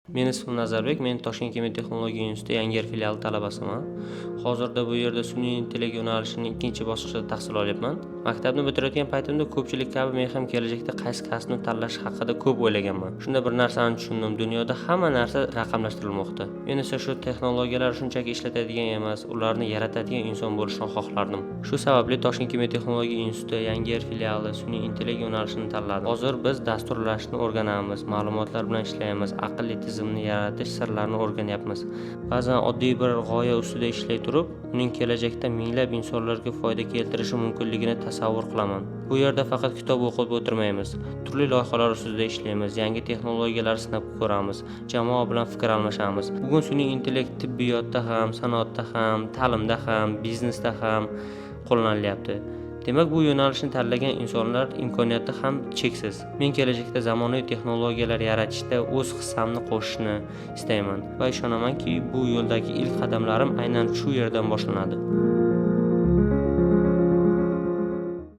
Men ismim Nazarbek, men Toshkent kimyo texnologiya instituti Yangi filiali talabasiman. Hozirda bu yerda sun'iy intellekt yo'nalishining 2-bosqichida tahsil olyapman. Maktabni bitirayotgan paytimda ko'pchilik kabi men ham kelajakda qaysi kasbni tanlash haqida ko'p o'ylaganman. Shunda bir narsani tushundim, dunyoda hamma narsa raqamlashtirilmoqda. Men esa shu texnologiyalar shunchaki ishlatadigan emas, ularni yaratadigan inson bo'lishni xohlardim. Shu sababli Toshkent kimyo texnologiya instituti Yangi filiali sun'iy intellekt yo'nalishini tanladim. Hozir biz dasturlashni o'rganamiz, ma'lumotlar bilan ishlaymiz, aqlli tizimni yaratish sirlarini o'rganyapmiz. Ba'zan oddiy bir g'oya ustida ishlay turib, uning kelajakda minglab insonlarga foyda keltirishi mumkinligini tasavvur qilaman. Bu yerda faqat kitob o'qib o'tirmaymiz, turli loyihalar ustida ishlaymiz, yangi texnologiyalar sinab ko'ramiz, jamoa bilan fikr almashamiz. Bugun sun'iy intellekt tibbiyotda ham, sanoatda ham, ta'limda ham, biznesda ham qo'llanilyapti. Demak, bu yo'nalishni tanlagan insonlar imkoniyati ham cheksiz. Men kelajakda zamonaviy texnologiyalar yaratishda o'z hissamni qo'shishni istayman va ishonamanki, bu yo'ldagi ilk qadamlarim aynan shu yerdan boshlanadi.